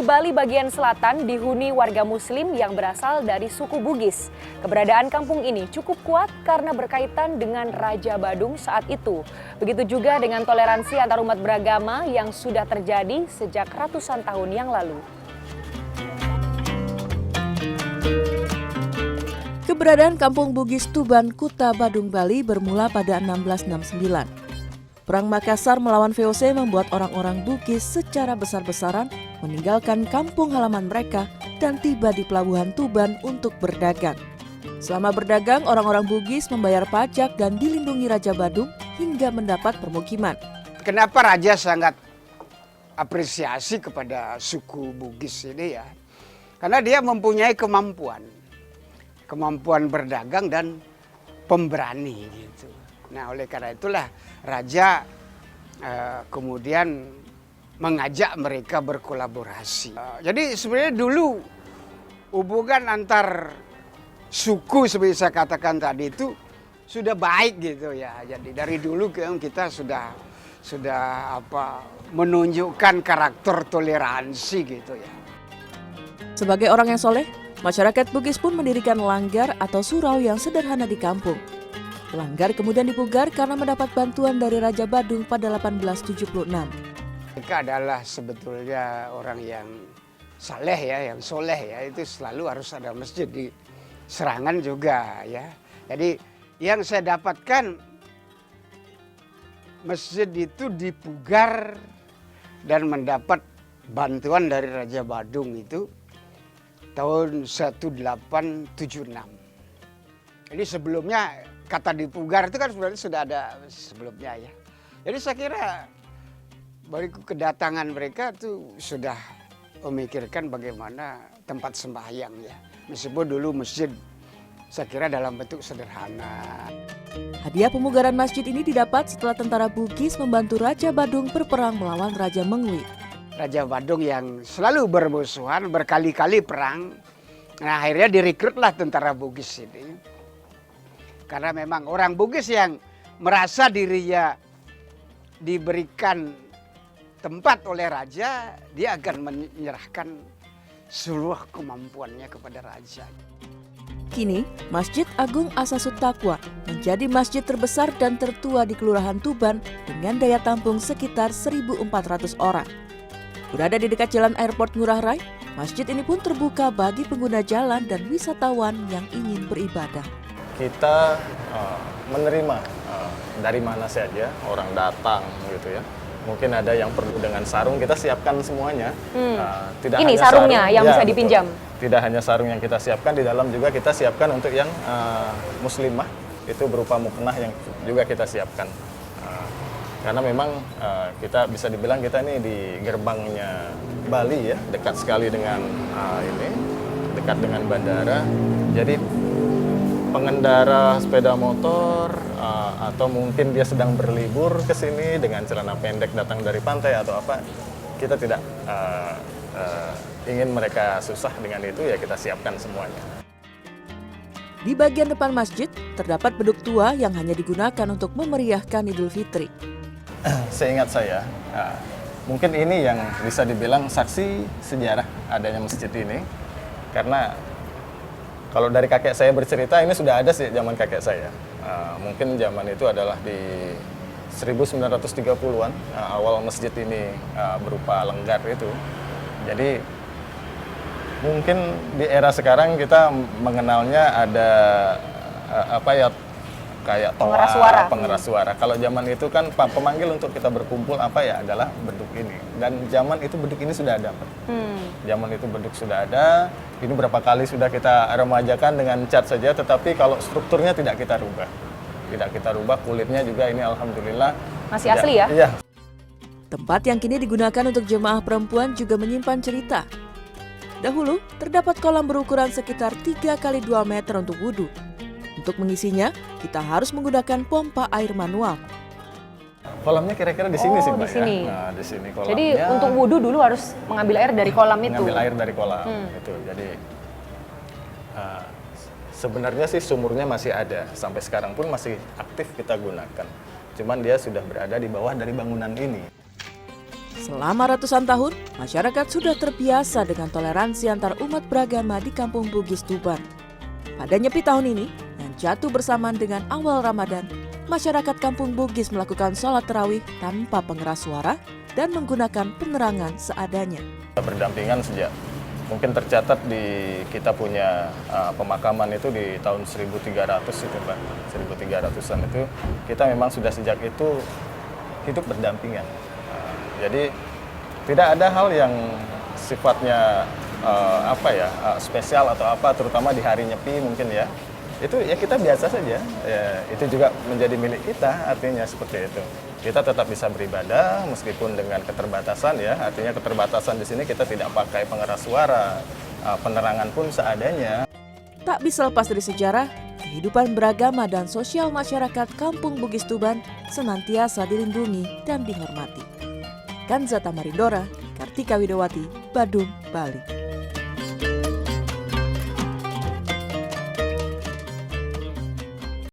Bali bagian selatan dihuni warga Muslim yang berasal dari suku Bugis. Keberadaan kampung ini cukup kuat karena berkaitan dengan Raja Badung saat itu. Begitu juga dengan toleransi antar umat beragama yang sudah terjadi sejak ratusan tahun yang lalu. Keberadaan kampung Bugis Tuban, Kuta Badung, Bali bermula pada 1669. Perang Makassar melawan VOC membuat orang-orang Bugis secara besar-besaran meninggalkan kampung halaman mereka dan tiba di pelabuhan Tuban untuk berdagang. Selama berdagang, orang-orang Bugis membayar pajak dan dilindungi Raja Badung hingga mendapat permukiman. Kenapa Raja sangat apresiasi kepada suku Bugis ini ya? Karena dia mempunyai kemampuan berdagang dan pemberani gitu. Nah, oleh karena itulah Raja kemudian mengajak mereka berkolaborasi. Jadi sebenarnya dulu hubungan antar suku seperti saya katakan tadi itu sudah baik gitu ya. Jadi dari dulu kita sudah menunjukkan karakter toleransi gitu ya. Sebagai orang yang soleh, masyarakat Bugis pun mendirikan langgar atau surau yang sederhana di kampung. Langgar kemudian dipugar karena mendapat bantuan dari Raja Badung pada 1876. Mereka adalah sebetulnya orang yang saleh ya, yang soleh ya, itu selalu harus ada masjid di Serangan juga ya. Jadi yang saya dapatkan masjid itu dipugar dan mendapat bantuan dari Raja Badung itu tahun 1876. Jadi sebelumnya kata dipugar itu kan sebenarnya sudah ada sebelumnya ya. Jadi saya kira bariku kedatangan mereka itu sudah memikirkan bagaimana tempat sembahyang ya. Meskipun dulu masjid saya kira dalam bentuk sederhana. Hadiah pemugaran masjid ini didapat setelah tentara Bugis membantu Raja Badung berperang melawan Raja Mengwi. Raja Badung yang selalu bermusuhan, berkali-kali perang. Nah, akhirnya direkrutlah tentara Bugis ini. Karena memang orang Bugis yang merasa dirinya diberikan tempat oleh raja, dia akan menyerahkan seluruh kemampuannya kepada raja. Kini, Masjid Agung Asasut Taqwa menjadi masjid terbesar dan tertua di Kelurahan Tuban dengan daya tampung sekitar 1.400 orang. Berada di dekat Jalan Airport Ngurah Rai, masjid ini pun terbuka bagi pengguna jalan dan wisatawan yang ingin beribadah. Kita menerima dari mana saja orang datang gitu ya. Mungkin ada yang perlu dengan sarung, kita siapkan semuanya. Tidak ini hanya sarungnya sarung, yang ya, bisa dipinjam. Betul. Tidak hanya sarung yang kita siapkan, di dalam juga kita siapkan untuk yang muslimah, itu berupa muknah yang juga kita siapkan. Karena memang kita bisa dibilang kita ini di gerbangnya Bali ya, dekat sekali dengan dekat dengan bandara. Jadi pengendara sepeda motor atau mungkin dia sedang berlibur ke sini dengan celana pendek datang dari pantai atau apa, kita tidak ingin mereka susah dengan itu, ya kita siapkan semuanya. Di bagian depan masjid terdapat beduk tua yang hanya digunakan untuk memeriahkan Idul Fitri. Seingat saya, mungkin ini yang bisa dibilang saksi sejarah adanya masjid ini, karena kalau dari kakek saya bercerita, ini sudah ada sih zaman kakek saya. Mungkin zaman itu adalah di 1930-an, awal masjid ini berupa lenggar itu. Jadi mungkin di era sekarang kita mengenalnya ada kayak toa, pengeras suara. Kalau zaman itu kan pemanggil untuk kita berkumpul adalah beduk ini. Dan zaman itu beduk ini sudah ada. Zaman itu beduk sudah ada. Ini berapa kali sudah kita remajakan dengan cat saja, tetapi kalau strukturnya tidak kita rubah. Tidak kita rubah, kulitnya juga ini alhamdulillah masih asli ya? Iya. Tempat yang kini digunakan untuk jemaah perempuan juga menyimpan cerita. Dahulu, terdapat kolam berukuran sekitar 3 x 2 meter untuk wudhu. Untuk mengisinya, kita harus menggunakan pompa air manual. Kolamnya kira-kira di sini sih, Mbak. Di sini. Ya. Nah, di sini kolamnya. Jadi untuk wudhu dulu harus mengambil air dari kolam itu. Mengambil air dari kolam itu. Jadi sebenarnya sih sumurnya masih ada, sampai sekarang pun masih aktif kita gunakan. Cuman dia sudah berada di bawah dari bangunan ini. Selama ratusan tahun, masyarakat sudah terbiasa dengan toleransi antar umat beragama di Kampung Bugis, Tuban. Pada Nyepi tahun ini, yang jatuh bersamaan dengan awal Ramadan, masyarakat Kampung Bugis melakukan sholat tarawih tanpa pengeras suara dan menggunakan penerangan seadanya. Berdampingan sejak mungkin tercatat di kita punya pemakaman itu di tahun 1300 itu Pak, 1300-an itu kita memang sudah sejak itu hidup berdampingan. Jadi tidak ada hal yang sifatnya spesial atau apa, terutama di hari Nyepi mungkin ya. Itu ya kita biasa saja. Ya, itu juga menjadi milik kita, artinya seperti itu. Kita tetap bisa beribadah meskipun dengan keterbatasan ya. Artinya keterbatasan di sini kita tidak pakai pengeras suara, penerangan pun seadanya. Tak bisa lepas dari sejarah, kehidupan beragama dan sosial masyarakat Kampung Bugis Tuban senantiasa dilindungi dan dihormati. Kanza Tamarindora, Kartika Widowati, Badung, Bali.